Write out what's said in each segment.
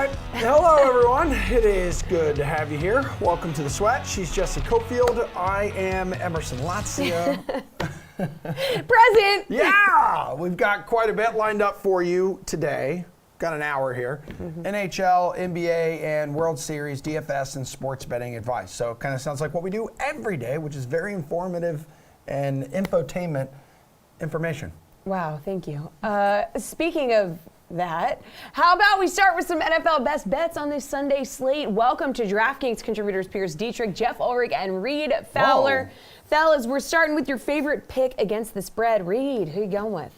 right. Hello, everyone. It is good to have you here. Welcome to The Sweat. She's Jessie Coffield. I am Emerson Lotzia. Present. Yeah, we've got quite a bit lined up for you today. Got an hour here. NHL, NBA, and World Series, DFS, and sports betting advice. So it kind of sounds like what we do every day, which is very informative and infotainment information. Wow, thank you. Speaking of that, how about we start with some NFL best bets on this Sunday slate? Welcome to DraftKings contributors Pierce Dietrich, Jeff Ulrich, and Reed Fowler. Whoa. Fellas, we're starting with your favorite pick against the spread. Reed, who you going with?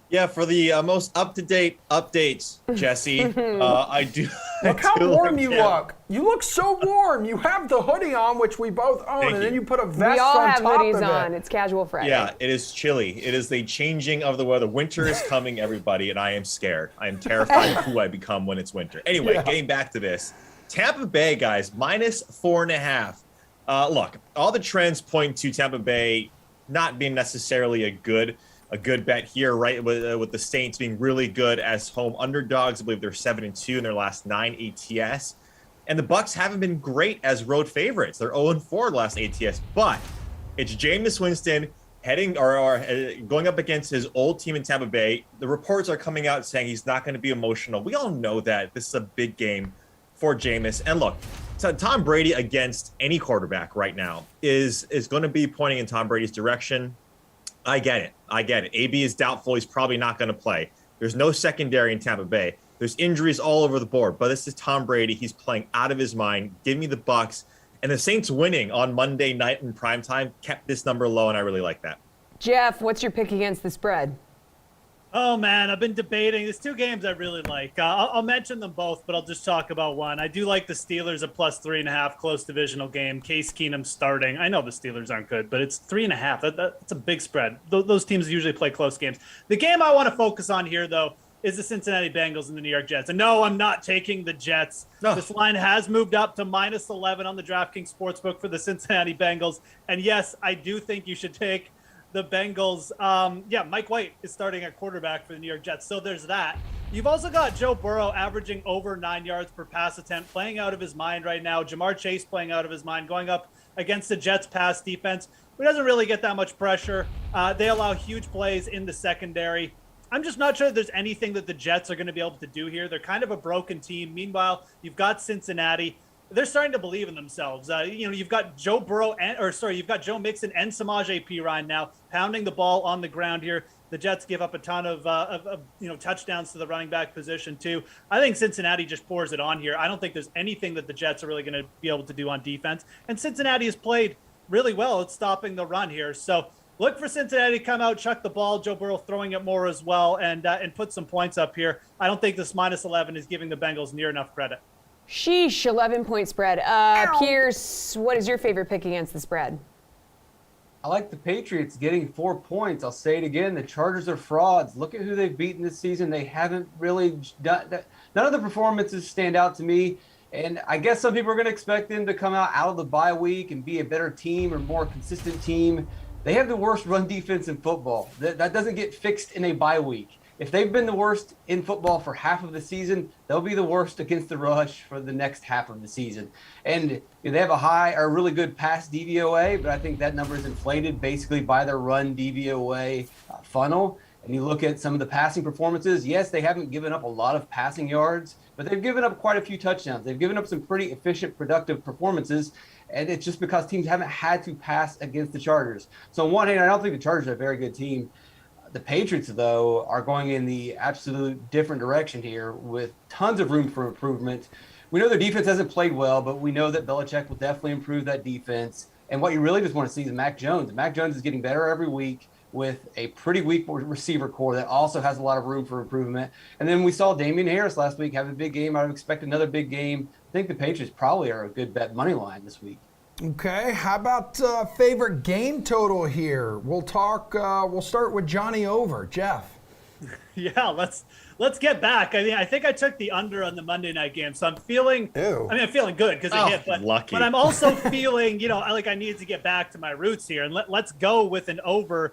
Yeah, for the most up-to-date updates, Jesse, I do. Look how warm you look. You look so warm. You have the hoodie on, which we both own, and then you put a vest on top of it. We all have hoodies on. It's casual Friday. Yeah, it is chilly. It is the changing of the weather. Winter is coming, everybody, and I am scared. I am terrified of who I become when it's winter. Anyway, getting back to this. Tampa Bay, guys, minus 4.5. Look, all the trends point to Tampa Bay not being necessarily a good bet here, right? With the Saints being really good as home underdogs. I believe they're 7-2 in their last 9 ATS. And the Bucks haven't been great as road favorites. They're 0-4 the last ATS, but it's Jameis Winston heading or going up against his old team in Tampa Bay. The reports are coming out saying he's not going to be emotional. We all know that this is a big game for Jameis. And look, so Tom Brady against any quarterback right now is going to be pointing in Tom Brady's direction. I get it. AB is doubtful. He's probably not going to play. There's no secondary in Tampa Bay. There's injuries all over the board. But this is Tom Brady. He's playing out of his mind. Give me the Bucks. And the Saints winning on Monday night in primetime kept this number low, and I really like that. Jeff, what's your pick against the spread? Oh, man, I've been debating. There's two games I really like. I'll mention them both, but I'll just talk about one. I do like the Steelers at plus 3.5, close divisional game. Case Keenum starting. I know the Steelers aren't good, but it's 3.5. That's a big spread. Those teams usually play close games. The game I want to focus on here, though, is the Cincinnati Bengals and the New York Jets. And no, I'm not taking the Jets. No. This line has moved up to minus 11 on the DraftKings Sportsbook for the Cincinnati Bengals. And yes, I do think you should take the Bengals. Mike White is starting at quarterback for the New York Jets. So there's that. You've also got Joe Burrow averaging over 9 yards per pass attempt, playing out of his mind right now. Jamar Chase playing out of his mind, going up against the Jets pass defense, who doesn't really get that much pressure. They allow huge plays in the secondary. I'm just not sure there's anything that the Jets are going to be able to do here. They're kind of a broken team. Meanwhile, you've got Cincinnati. They're starting to believe in themselves. You've got Joe you've got Joe Mixon and Samaje Perine now pounding the ball on the ground here. The Jets give up a ton of touchdowns to the running back position too. I think Cincinnati just pours it on here. I don't think there's anything that the Jets are really going to be able to do on defense. And Cincinnati has played really well at stopping the run here. So look for Cincinnati to come out, chuck the ball. Joe Burrow throwing it more as well, and put some points up here. I don't think this minus 11 is giving the Bengals near enough credit. Sheesh, 11-point spread. Pierce, what is your favorite pick against the spread? I like the Patriots getting 4 points. I'll say it again. The Chargers are frauds. Look at who they've beaten this season. They haven't really done that. None of the performances stand out to me. And I guess some people are going to expect them to come out of the bye week and be a better team or more consistent team. They have the worst run defense in football. That doesn't get fixed in a bye week. If they've been the worst in football for half of the season, they'll be the worst against the rush for the next half of the season. And they have a really good pass DVOA, but I think that number is inflated basically by their run DVOA funnel. And you look at some of the passing performances, yes, they haven't given up a lot of passing yards, but they've given up quite a few touchdowns. They've given up some pretty efficient, productive performances, and it's just because teams haven't had to pass against the Chargers. So on one hand, I don't think the Chargers are a very good team. The Patriots, though, are going in the absolute different direction here with tons of room for improvement. We know their defense hasn't played well, but we know that Belichick will definitely improve that defense. And what you really just want to see is Mac Jones. Mac Jones is getting better every week with a pretty weak receiver core that also has a lot of room for improvement. And then we saw Damian Harris last week have a big game. I would expect another big game. I think the Patriots probably are a good bet money line this week. Okay, how about favorite game total here? We'll start with Johnny Over. Jeff. Yeah, let's get back. I think I took the under on the Monday night game, so I'm feeling. I'm feeling good because it hit, but I'm also feeling, like I needed to get back to my roots here, and let's go with an over.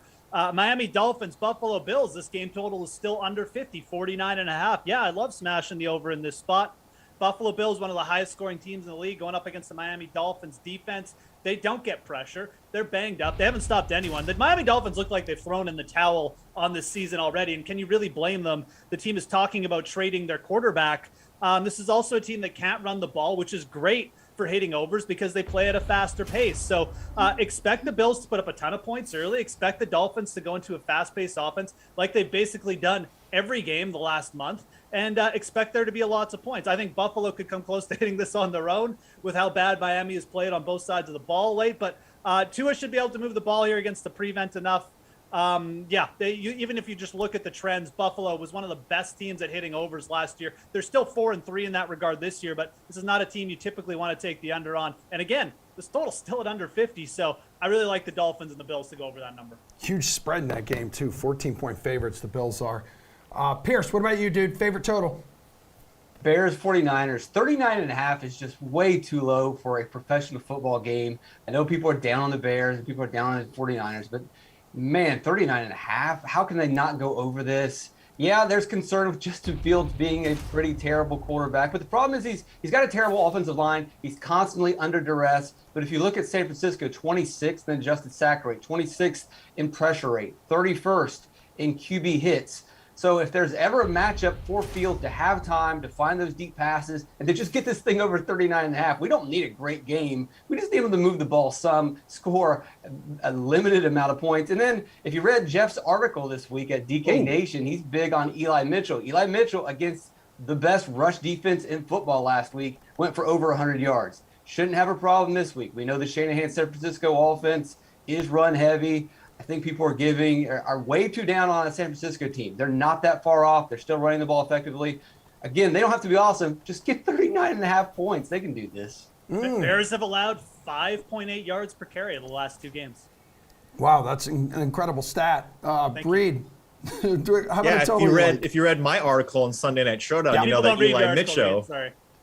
Miami Dolphins, Buffalo Bills. This game total is still under 50, 49.5. Yeah, I love smashing the over in this spot. Buffalo Bills, one of the highest scoring teams in the league, going up against the Miami Dolphins defense. They don't get pressure. They're banged up. They haven't stopped anyone. The Miami Dolphins look like they've thrown in the towel on this season already. And can you really blame them? The team is talking about trading their quarterback. This is also a team that can't run the ball, which is great for hitting overs because they play at a faster pace. So expect the Bills to put up a ton of points early. Expect the Dolphins to go into a fast-paced offense like they've basically done every game the last month. And expect there to be lots of points. I think Buffalo could come close to hitting this on their own with how bad Miami has played on both sides of the ball late. But Tua should be able to move the ball here against the prevent enough. Even if you just look at the trends, Buffalo was one of the best teams at hitting overs last year. They're still 4-3 in that regard this year, but this is not a team you typically want to take the under on. And again, this total's still at under 50, so I really like the Dolphins and the Bills to go over that number. Huge spread in that game, too. 14-point favorites, the Bills are. Pierce, what about you, dude? Favorite total? Bears 49ers. 39.5 is just way too low for a professional football game. I know people are down on the Bears and people are down on the 49ers, but man, 39.5, how can they not go over this? Yeah, there's concern of Justin Fields being a pretty terrible quarterback, but the problem is he's got a terrible offensive line. He's constantly under duress. But if you look at San Francisco, 26th in adjusted sack rate, 26th in pressure rate, 31st in QB hits. So if there's ever a matchup for Fields to have time to find those deep passes and to just get this thing over 39.5, we don't need a great game. We just need him to move the ball some, score a limited amount of points. And then if you read Jeff's article this week at DK Nation, he's big on Eli Mitchell. Eli Mitchell against the best rush defense in football last week went for over 100 yards. Shouldn't have a problem this week. We know the Shanahan San Francisco offense is run heavy. I think people are way too down on a San Francisco team. They're not that far off. They're still running the ball effectively. Again, they don't have to be awesome. Just get 39.5 points. They can do this. Bears have allowed 5.8 yards per carry in the last 2 games. Wow, that's an incredible stat. Reed, how about a total? If you read my article on Sunday Night Showdown, you know that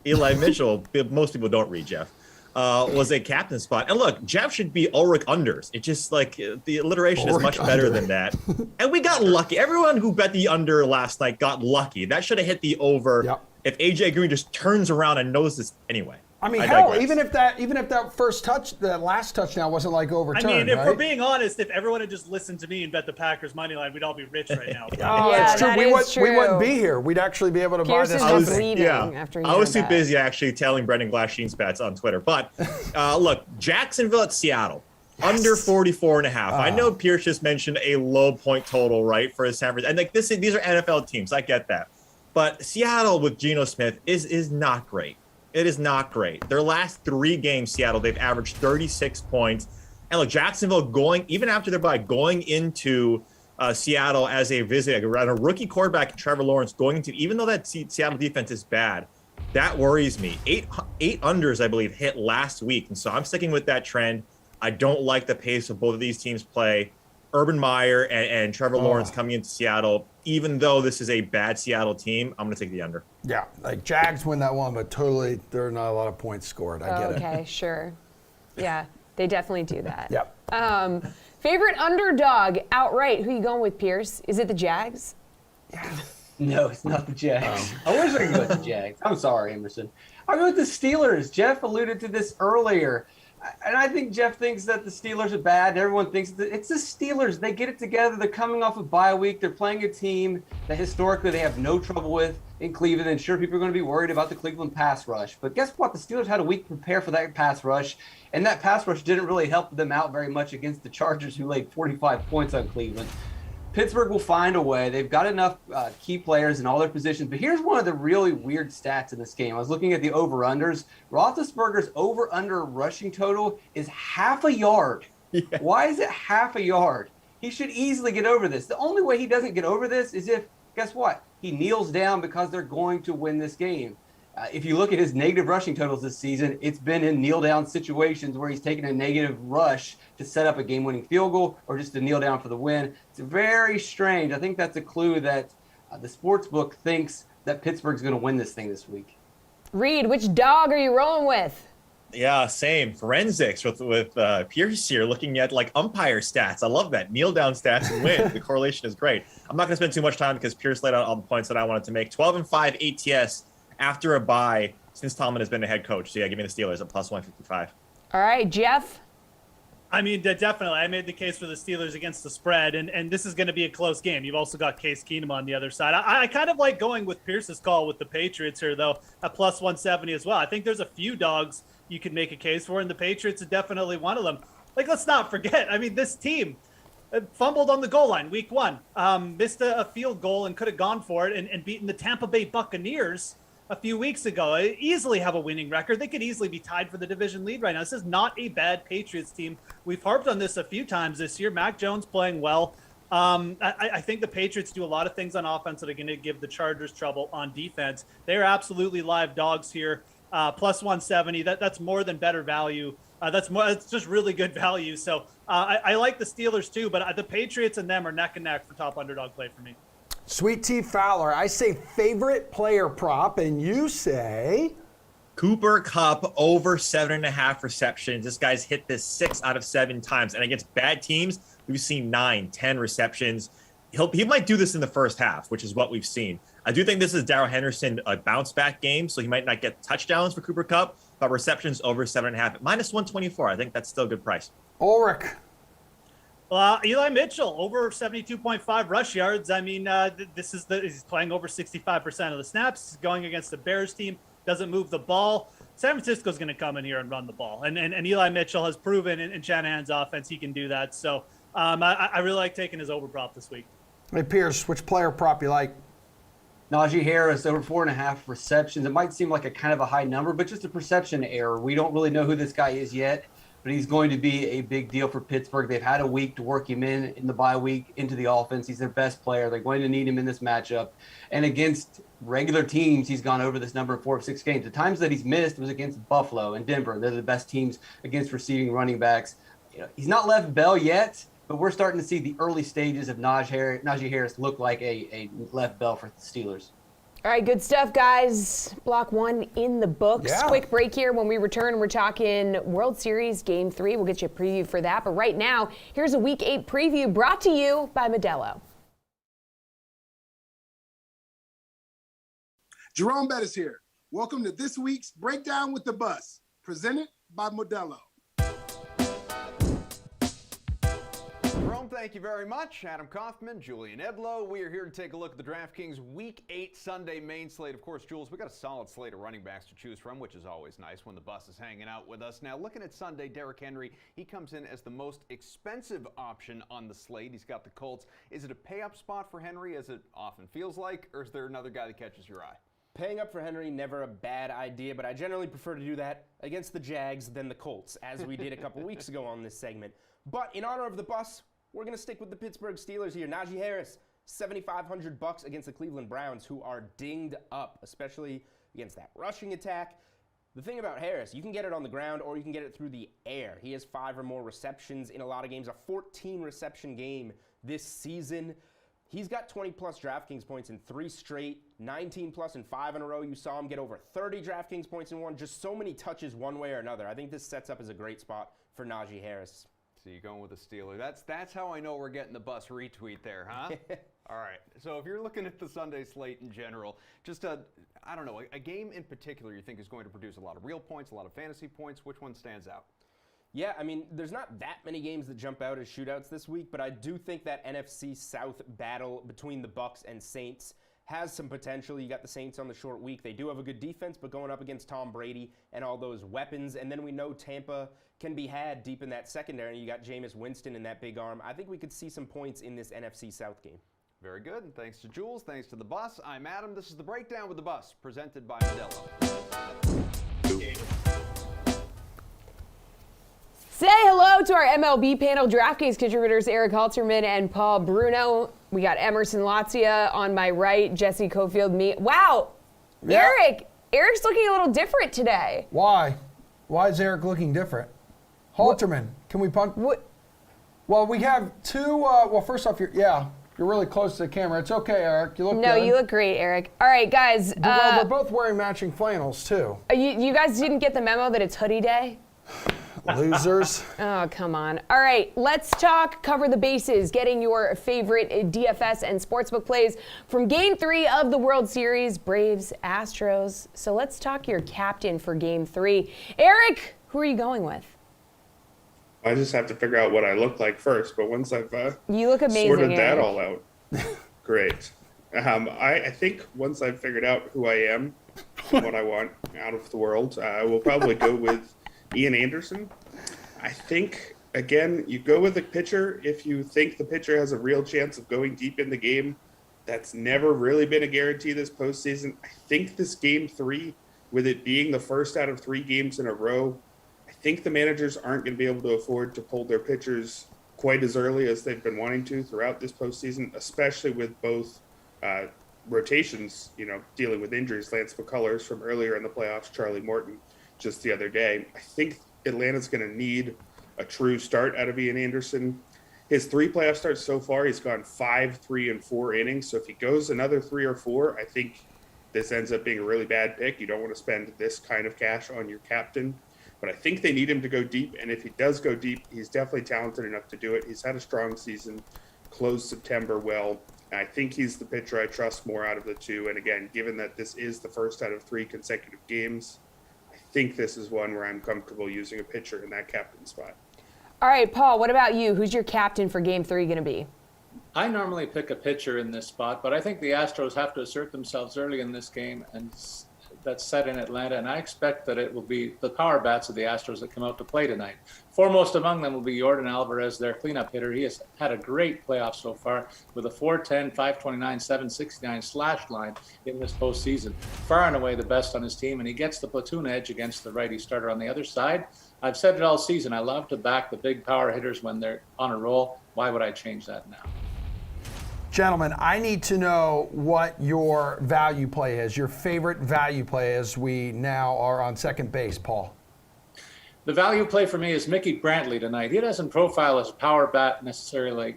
Eli Mitchell, most people don't read, Jeff. Was a captain spot. And look, Jeff should be Ulrich unders. It's just like the alliteration is much better than that. And we got lucky. Everyone who bet the under last night got lucky. That should have hit the over. Yep. If AJ Green just turns around and knows this anyway. I mean, hell, even if that last touchdown wasn't like overturned. I mean, if right? we're being honest, if everyone had just listened to me and bet the Packers money line, we'd all be rich right now. It's true. We wouldn't be here. We'd actually be able to buy this. I was too busy actually telling Brendan Glasheen's bets on Twitter. But look, Jacksonville at Seattle. Yes. Under 44.5. I know Pierce just mentioned a low point total, right, for San Francisco. And like these are NFL teams. I get that. But Seattle with Geno Smith is not great. It is not great. Their last 3 games, Seattle, they've averaged 36 points. And look, Jacksonville even after their bye, going into Seattle as a visitor, a rookie quarterback, Trevor Lawrence, going into, even though that Seattle defense is bad, that worries me. 8 unders, I believe, hit last week. And so I'm sticking with that trend. I don't like the pace of both of these teams play. Urban Meyer and Trevor Lawrence coming into Seattle, even though this is a bad Seattle team, I'm going to take the under. Yeah, like Jags win that one, but totally there are not a lot of points scored. I get it. Okay, sure. Yeah, they definitely do that. Yep. Favorite underdog outright, who you going with, Pierce? Is it the Jags? Yeah. No, it's not the Jags. I wish I could go with the Jags. I'm sorry, Emerson. I'll go with the Steelers. Jeff alluded to this earlier. And I think Jeff thinks that the Steelers are bad. Everyone thinks that it's the Steelers. They get it together. They're coming off a bye week. They're playing a team that historically they have no trouble with in Cleveland. And sure, people are going to be worried about the Cleveland pass rush. But guess what? The Steelers had a week to prepare for that pass rush. And that pass rush didn't really help them out very much against the Chargers, who laid 45 points on Cleveland. Pittsburgh will find a way. They've got enough key players in all their positions. But here's one of the really weird stats in this game. I was looking at the over-unders. Roethlisberger's over-under rushing total is half a yard. Yeah. Why is it half a yard? He should easily get over this. The only way he doesn't get over this is if, guess what? He kneels down because they're going to win this game. If you look at his negative rushing totals this season, it's been in kneel-down situations where he's taken a negative rush to set up a game-winning field goal or just to kneel down for the win. It's very strange. I think that's a clue that the sportsbook thinks that Pittsburgh's going to win this thing this week. Reed, which dog are you rolling with? Yeah, same. Forensics with Pierce here, looking at like umpire stats. I love that. Kneel down stats and win. The correlation is great. I'm not going to spend too much time because Pierce laid out all the points that I wanted to make. 12-5 ATS. After a bye, since Tomlin has been the head coach. So yeah, give me the Steelers at plus 155. All right, Jeff. I mean, definitely. I made the case for the Steelers against the spread, and this is going to be a close game. You've also got Case Keenum on the other side. I kind of like going with Pierce's call with the Patriots here, though, at plus 170 as well. I think there's a few dogs you could make a case for, and the Patriots are definitely one of them. Like, let's not forget, I mean, this team fumbled on the goal line week 1, missed a field goal and could have gone for it and beaten the Tampa Bay Buccaneers a few weeks ago. They easily have a winning record. They could easily be tied for the division lead right now. This is not a bad Patriots team. We've harped on this a few times this year. Mac Jones playing well. I think the Patriots do a lot of things on offense that are going to give the Chargers trouble on defense. They're absolutely live dogs here. Plus 170. That's more than better value. It's just really good value. So I like the Steelers too, but the Patriots and them are neck and neck for top underdog play for me. Sweet Tea Fowler, I say favorite player prop, and you say Cooper Kupp over 7.5 receptions. This guy's hit this 6 out of 7 times, and against bad teams, we've seen 9, 10 receptions. He might do this in the first half, which is what we've seen. I do think this is Darrell Henderson a bounce back game, so he might not get touchdowns for Cooper Kupp, but receptions over 7.5, minus 124. I think that's still a good price. Ulrich. Eli Mitchell over 72.5 rush yards. I mean, he's playing over 65% of the snaps. He's going against the Bears team, doesn't move the ball. San Francisco's going to come in here and run the ball, and Eli Mitchell has proven in Shanahan's offense he can do that. So I really like taking his over prop this week. Hey Pierce, which player prop you like? Najee Harris over 4.5 receptions. It might seem like a kind of a high number, but just a perception error. We don't really know who this guy is yet, but he's going to be a big deal for Pittsburgh. They've had a week to work him in the bye week into the offense. He's their best player. They're going to need him in this matchup. And against regular teams, he's gone over this number in 4 of 6 games. The times that he's missed was against Buffalo and Denver. They're the best teams against receiving running backs. He's not left Bell yet, but we're starting to see the early stages of Najee Harris look like a left Bell for the Steelers. All right, good stuff, guys. Block 1 in the books. Yeah. Quick break here. When we return, we're talking World Series Game 3. We'll get you a preview for that. But right now, here's a Week 8 preview brought to you by Modelo. Jerome Bettis here. Welcome to this week's Breakdown with the Bus, presented by Modelo. Jerome, thank you very much. Adam Kaufman, Julian Edlow. We are here to take a look at the DraftKings Week 8 Sunday main slate. Of course, Jules, we got a solid slate of running backs to choose from, which is always nice when the bus is hanging out with us. Now, looking at Sunday, Derrick Henry, he comes in as the most expensive option on the slate. He's got the Colts. Is it a pay-up spot for Henry, as it often feels like, or is there another guy that catches your eye? Paying up for Henry, never a bad idea, but I generally prefer to do that against the Jags than the Colts, as we did a couple weeks ago on this segment. But in honor of the bus, we're going to stick with the Pittsburgh Steelers here. Najee Harris, $7,500 against the Cleveland Browns, who are dinged up, especially against that rushing attack. The thing about Harris, you can get it on the ground or you can get it through the air. He has 5 or more receptions in a lot of games, a 14-reception game this season. He's got 20-plus DraftKings points in 3 straight, 19-plus in 5 in a row. You saw him get over 30 DraftKings points in 1. Just so many touches one way or another. I think this sets up as a great spot for Najee Harris. So you're going with the Steeler. That's how I know we're getting the bus retweet there, huh? All right. So if you're looking at the Sunday slate in general, just a game in particular you think is going to produce a lot of real points, a lot of fantasy points, which one stands out? Yeah, I mean, there's not that many games that jump out as shootouts this week, but I do think that NFC South battle between the Bucs and Saints has some potential. You got the Saints on the short week. They do have a good defense, but going up against Tom Brady and all those weapons, and then we know Tampa can be had deep in that secondary. You got Jameis Winston in that big arm. I think we could see some points in this NFC South game. Very good. And thanks to Jules. Thanks to the bus. I'm Adam. This is the Breakdown with the Bus, presented by Modelo. Say hello to our MLB panel DraftKings contributors Eric Halterman and Paul Bruno. We got Emerson Lotzia on my right, Jessie Coffield, me. Wow, Yeah. Eric's looking a little different today. Why? Why is Eric looking different? Halterman, can we punt? What? Well, we have 2. First off, you're really close to the camera. It's okay, Eric. You look good. No, you look great, Eric. All right, guys. We're both wearing matching flannels too. You guys didn't get the memo that it's hoodie day? Losers. Oh, come on. All right, let's cover the bases, getting your favorite DFS and sportsbook plays from Game 3 of the World Series, Braves, Astros. So let's talk your captain for Game 3. Eric, who are you going with? I just have to figure out what I look like first, but once I've You look amazing, sorted that Eric. all out, great. I think once I've figured out who I am and what I want out of the world, I will probably go with Ian Anderson. I think, again, you go with a pitcher if you think the pitcher has a real chance of going deep in the game. That's never really been a guarantee this postseason. I think this Game 3, with it being the first out of 3 games in a row, I think the managers aren't going to be able to afford to pull their pitchers quite as early as they've been wanting to throughout this postseason, especially with both rotations, dealing with injuries. Lance McCullers from earlier in the playoffs, Charlie Morton just the other day. I think Atlanta's going to need a true start out of Ian Anderson. His 3 playoff starts so far, he's gone 5, 3, and 4 innings. So if he goes another 3 or 4, I think this ends up being a really bad pick. You don't want to spend this kind of cash on your captain. But I think they need him to go deep. And if he does go deep, he's definitely talented enough to do it. He's had a strong season, closed September well. I think he's the pitcher I trust more out of the 2. And again, given that this is the first out of 3 consecutive games, I think this is one where I'm comfortable using a pitcher in that captain spot. All right, Paul, what about you? Who's your captain for Game 3 going to be? I normally pick a pitcher in this spot, but I think the Astros have to assert themselves early in this game, and that's set in Atlanta, and I expect that it will be the power bats of the Astros that come out to play tonight. Foremost among them will be Yordan Alvarez, their cleanup hitter. He has had a great playoff so far with a 410, 529, 769 slash line in this postseason. Far and away the best on his team, and he gets the platoon edge against the righty starter on the other side. I've said it all season. I love to back the big power hitters when they're on a roll. Why would I change that now? Gentlemen, I need to know what your value play is, your favorite value play as we now are on second base, Paul. The value play for me is Mickey Brantley tonight. He doesn't profile as a power bat necessarily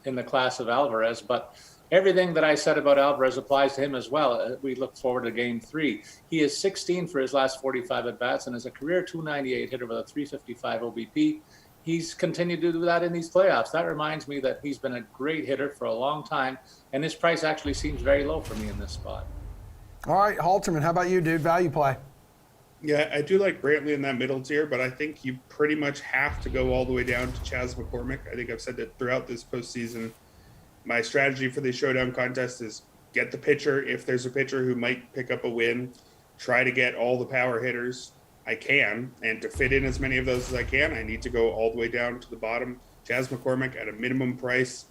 in the class of Alvarez, but everything that I said about Alvarez applies to him as well. We look forward to Game 3. He is 16 for his last 45 at-bats and is a career 298 hitter with a 355 OBP. He's continued to do that in these playoffs. That reminds me that he's been a great hitter for a long time, and his price actually seems very low for me in this spot. All right, Halterman, how about you, dude? Value play. Yeah, I do like Brantley in that middle tier, but I think you pretty much have to go all the way down to Chas McCormick. I think I've said that throughout this postseason. My strategy for the showdown contest is get the pitcher. If there's a pitcher who might pick up a win, try to get all the power hitters I can. And to fit in as many of those as I can, I need to go all the way down to the bottom. Chas McCormick at a minimum price.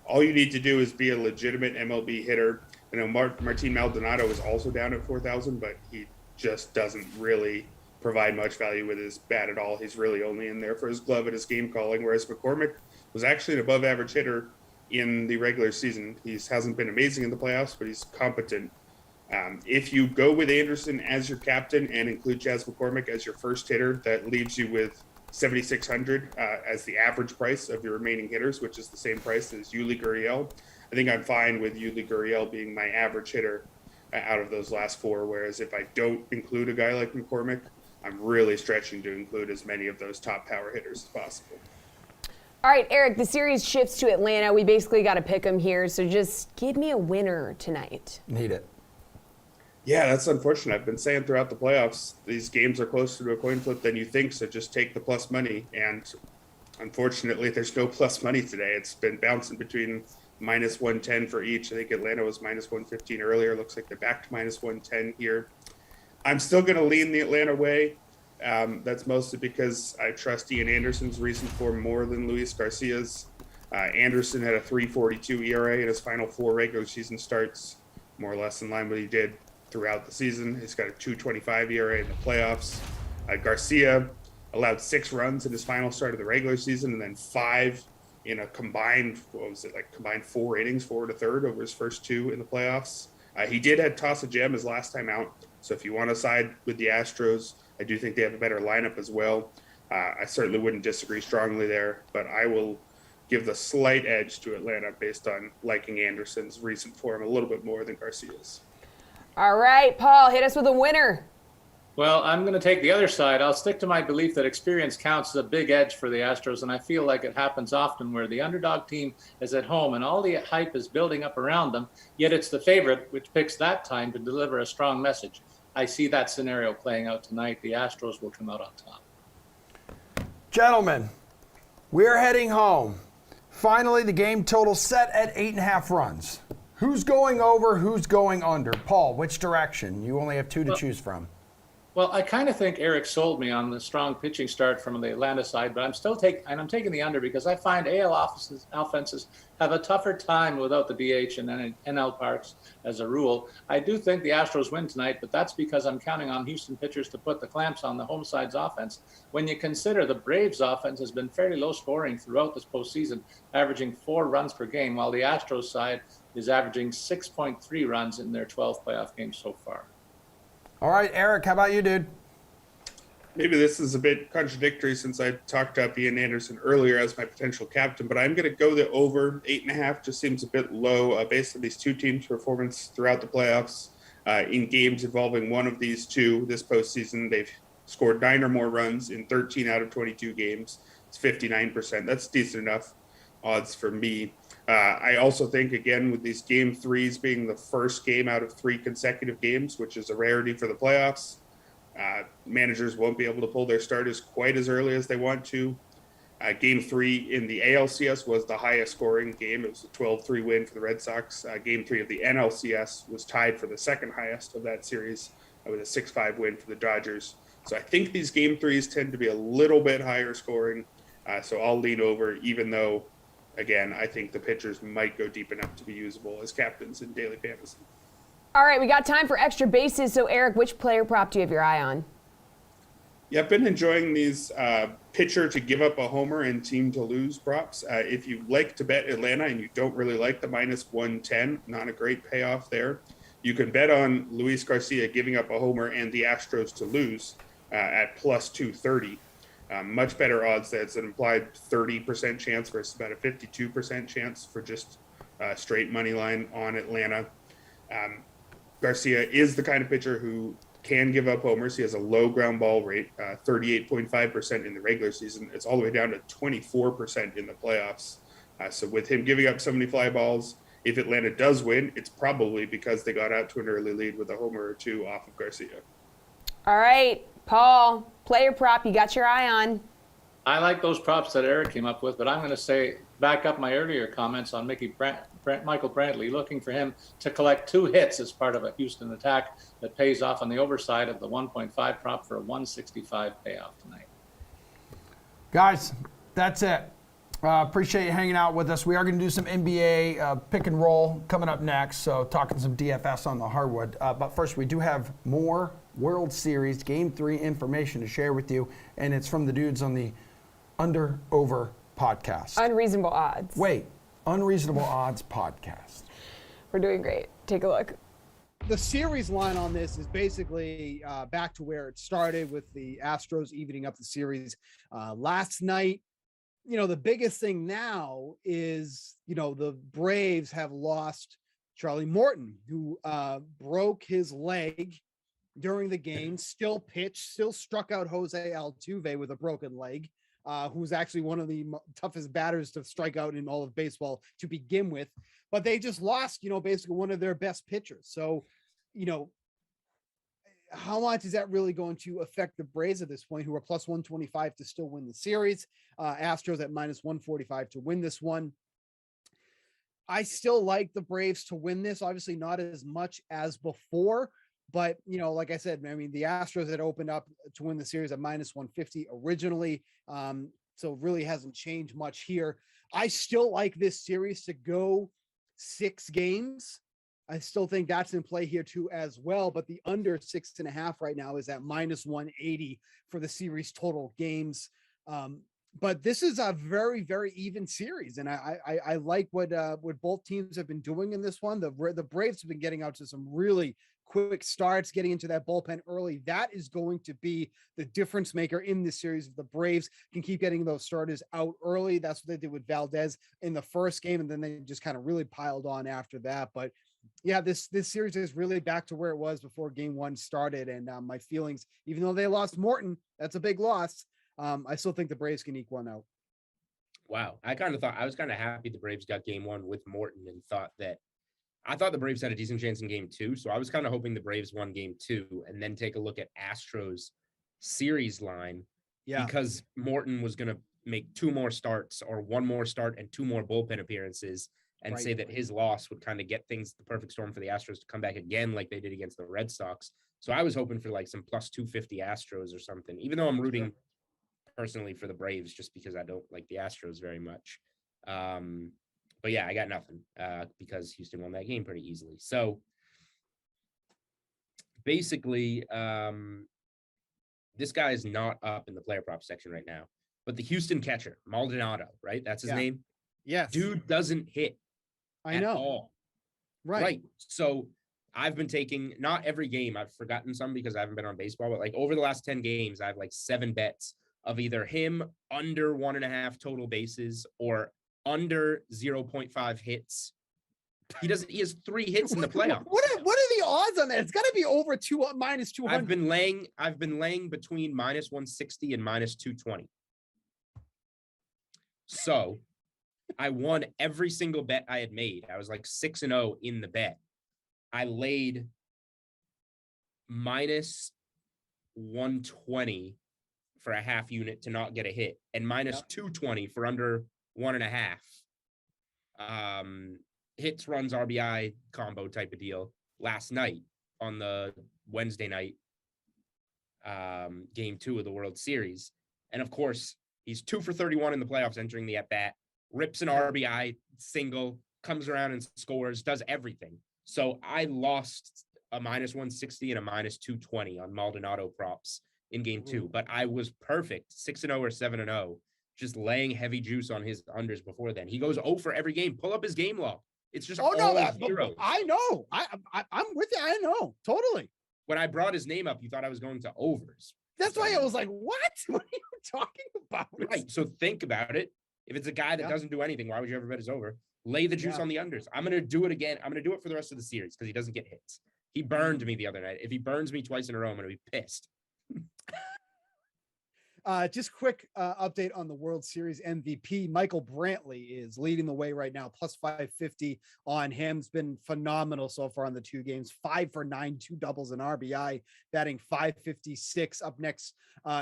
All you need to do is be a legitimate MLB hitter. I know Martin Maldonado is also down at 4,000, but he just doesn't really provide much value with his bat at all. He's really only in there for his glove and his game calling, whereas McCormick was actually an above average hitter in the regular season. He hasn't been amazing in the playoffs, but he's competent. If you go with Anderson as your captain and include Chas McCormick as your first hitter, that leaves you with 7,600 as the average price of your remaining hitters, which is the same price as Yuli Gurriel. I think I'm fine with Yuli Gurriel being my average hitter out of those last 4, whereas if I don't include a guy like McCormick, I'm really stretching to include as many of those top power hitters as possible. All right, Eric, the series shifts to Atlanta. We basically got to pick them here, so just give me a winner tonight. Need it. Yeah, that's unfortunate. I've been saying throughout the playoffs, these games are closer to a coin flip than you think, so just take the plus money. And unfortunately, there's no plus money today. It's been bouncing between minus 110 for each. I think Atlanta was minus 115 earlier. Looks like they're back to minus 110 here. I'm still going to lean the Atlanta way. That's mostly because I trust Ian Anderson's recent form more than Luis Garcia's. Anderson had a 3.42 ERA in his final 4 regular season starts, more or less in line with what he did throughout the season. He's got a 2.25 ERA in the playoffs. Garcia allowed 6 runs in his final start of the regular season, and then 5 in a combined 4 innings, 4 1/3 over his first 2 in the playoffs. He did toss a gem his last time out. So if you want to side with the Astros, I do think they have a better lineup as well. I certainly wouldn't disagree strongly there, but I will give the slight edge to Atlanta based on liking Anderson's recent form a little bit more than Garcia's. All right, Paul, hit us with a winner. Well, I'm going to take the other side. I'll stick to my belief that experience counts as a big edge for the Astros, and I feel like it happens often where the underdog team is at home and all the hype is building up around them, yet it's the favorite which picks that time to deliver a strong message. I see that scenario playing out tonight. The Astros will come out on top. Gentlemen, we're heading home. Finally, the game total set at 8.5 runs. Who's going over? Who's going under? Paul, which direction? You only have two to choose from. Well, I kind of think Eric sold me on the strong pitching start from the Atlanta side, but I'm taking the under because I find AL offenses have a tougher time without the DH and NL parks as a rule. I do think the Astros win tonight, but that's because I'm counting on Houston pitchers to put the clamps on the home side's offense. When you consider the Braves' offense has been fairly low scoring throughout this postseason, averaging 4 runs per game, while the Astros side is averaging 6.3 runs in their 12 playoff games so far. All right, Eric, how about you, dude? Maybe this is a bit contradictory since I talked up Ian Anderson earlier as my potential captain, but I'm going to go the over. 8.5 just seems a bit low based on these two teams' performance throughout the playoffs. In games involving one of these two this postseason, they've scored 9 or more runs in 13 out of 22 games. It's 59%. That's decent enough odds for me. I also think, again, with these game threes being the first game out of 3 consecutive games, which is a rarity for the playoffs, managers won't be able to pull their starters quite as early as they want to. Game 3 in the ALCS was the highest scoring game. It was a 12-3 win for the Red Sox. Game 3 of the NLCS was tied for the second highest of that series with a 6-5 win for the Dodgers. So I think these game threes tend to be a little bit higher scoring. So I'll lean over, even though, again, I think the pitchers might go deep enough to be usable as captains in daily fantasy. All right, we got time for extra bases. So, Eric, which player prop do you have your eye on? Yeah, I've been enjoying these pitcher to give up a homer and team to lose props. If you like to bet Atlanta and you don't really like the -110, not a great payoff there. You can bet on Luis Garcia giving up a homer and the Astros to lose at +230. Much better odds. That's an implied 30% chance versus about a 52% chance for just straight money line on Atlanta. Garcia is the kind of pitcher who can give up homers. He has a low ground ball rate, 38.5% in the regular season. It's all the way down to 24% in the playoffs. So with him giving up so many fly balls, if Atlanta does win, it's probably because they got out to an early lead with a homer or two off of Garcia. All right, Paul, player prop you got your eye on. I like those props that Eric came up with, but I'm going to say back up my earlier comments on Michael Brantley, looking for him to collect 2 hits as part of a Houston attack that pays off on the overside of the 1.5 prop for a 165 payoff tonight. Guys, that's it. Appreciate you hanging out with us. We are going to do some NBA pick and roll coming up next, so talking some DFS on the hardwood. But first, we do have more World Series Game 3 information to share with you, and it's from the dudes on the Under Over podcast. Unreasonable odds. Wait, Unreasonable Odds podcast. We're doing great. Take a look. The series line on this is basically back to where it started with the Astros evening up the series last night. You know, the biggest thing now is, you know, the Braves have lost Charlie Morton, who broke his leg during the game, still pitched, still struck out Jose Altuve with a broken leg, who's actually one of the toughest batters to strike out in all of baseball to begin with. But they just lost, you know, basically one of their best pitchers. So, you know, how much is that really going to affect the Braves at this point, who are +125 to still win the series? Astros at -145 to win this one. I still like the Braves to win this, obviously not as much as before, but, you know, like I said, I mean, the Astros had opened up to win the series at -150 originally. So really hasn't changed much here. I still like this series to go 6 games. I still think that's in play here too as well, but the under 6.5 right now is at -180 for the series total games. But this is a very, very even series, and I like what both teams have been doing in this one. The Braves have been getting out to some really quick starts, getting into that bullpen early. That is going to be the difference maker in this series. If the Braves can keep getting those starters out early, that's what they did with Valdez in the first game, and then they just kind of really piled on after that. But Yeah, this series is really back to where it was before game one started. And my feelings, even though they lost Morton, that's a big loss. I still think the Braves can eke one out. Wow. I was kind of happy the Braves got game one with Morton and thought the Braves had a decent chance in game two. So I was kind of hoping the Braves won game two and then take a look at Astros series line. Yeah. Because Morton was going to make 2 more starts or 1 more start and 2 more bullpen appearances and say that his loss would kind of get things the perfect storm for the Astros to come back again like they did against the Red Sox. So I was hoping for like some plus 250 Astros or something, even though I'm rooting personally for the Braves just because I don't like the Astros very much. But yeah, I got nothing because Houston won that game pretty easily. So basically, this guy is not up in the player prop section right now, but the Houston catcher, Maldonado, right? That's his name. Yes. Dude doesn't hit. I know. All. Right. So I've been taking, not every game, I've forgotten some because I haven't been on baseball, but like over the last 10 games, I have like 7 bets of either him under 1.5 total bases or under 0.5 hits. He has 3 hits in the playoffs. What are the odds on that? It's got to be over minus 200. I've been laying between minus 160 and minus 220. So I won every single bet I had made. I was like 6-0 in the bet. I laid minus 120 for a half unit to not get a hit and minus 220 for under 1.5. Hits, runs, RBI combo type of deal last night on the Wednesday night game 2 of the World Series. And of course, he's 2 for 31 in the playoffs entering the at-bat, rips an RBI single, comes around and scores, does everything. So I lost a minus 160 and a minus 220 on Maldonado props in game 2, but I was perfect, 6-0 or 7-0, just laying heavy juice on his unders before then. He goes 0 for every game. Pull up his game log. It's just zeros. I know. I'm with you. I know. Totally. When I brought his name up, you thought I was going to overs. That's why I was like, what? What are you talking about? Right. So think about it. If it's a guy that doesn't do anything, why would you ever bet his over? Lay the juice on the unders. I'm going to do it again. I'm going to do it for the rest of the series because he doesn't get hits. He burned me the other night. If he burns me twice in a row, I'm going to be pissed. Just quick update on the World Series MVP. Michael Brantley is leading the way right now, plus 550 on him. It's been phenomenal so far on the 2 games, 5 for 9, 2 doubles and RBI, batting 556. Up next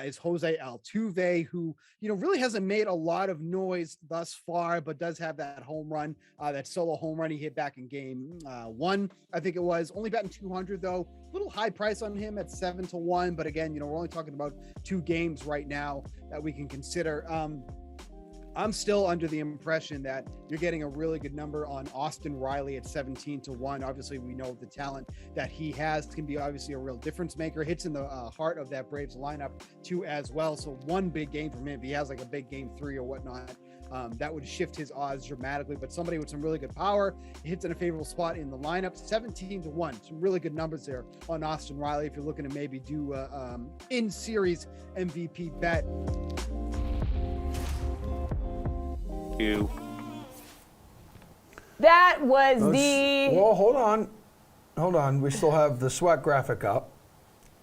is Jose Altuve, who, really hasn't made a lot of noise thus far, but does have that home run, that solo home run he hit back in game 1, I think it was. Only batting 200 though. A little high price on him at 7-1, but again, we're only talking about 2 games right now that we can consider. I'm still under the impression that you're getting a really good number on Austin Riley at 17-1. Obviously, we know the talent that he has can be obviously a real difference maker. Hits in the heart of that Braves lineup too as well. So one big game from him, if he has like a big game 3 or whatnot, that would shift his odds dramatically. But somebody with some really good power, hits in a favorable spot in the lineup, 17-1. Some really good numbers there on Austin Riley if you're looking to maybe do in-series MVP bet. That was the... Well, hold on. We still have the sweat graphic up.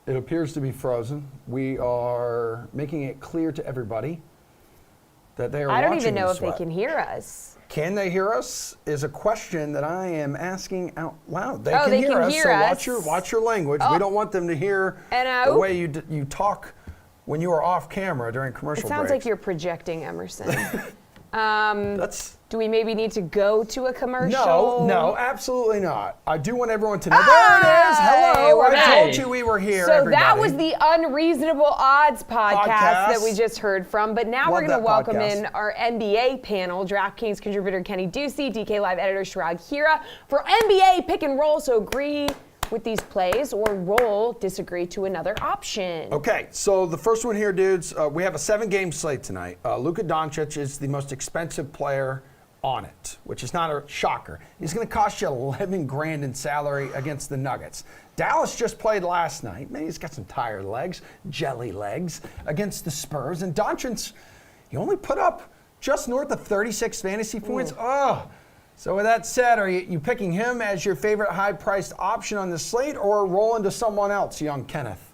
It appears to be frozen. We are making it clear to everybody that they are I don't watching even know the if sweat. they can hear us. Can they hear us? Is a question that I am asking out loud. They Oh, can they hear can us, hear so us. watch your language. Oh. We don't want them to hear And, the way you talk when you are off camera during commercial It sounds breaks. like you're projecting, Emerson. That's Do we maybe need to go to a commercial? no, absolutely not. I do want everyone to know. There it is. Hello. we're I back. told you we were here. So everybody. that was the Unreasonable Odds podcast that we just heard from. But now we're Love going to that welcome podcast. in our NBA panel, DraftKings contributor Kenny Ducey, DK Live editor Sharad Hira for NBA pick and roll. So agree with these plays or roll, disagree to another option. Okay, so the first one here, dudes, we have a 7-game slate tonight. Luka Doncic is the most expensive player on it, which is not a shocker. He's going to cost you $11,000 in salary against the Nuggets. Dallas just played last night. Maybe he's got some tired legs, jelly legs, against the Spurs. And Doncic, he only put up just north of 36 fantasy points. So with that said, are you picking him as your favorite high-priced option on the slate, or rolling to someone else, young Kenneth?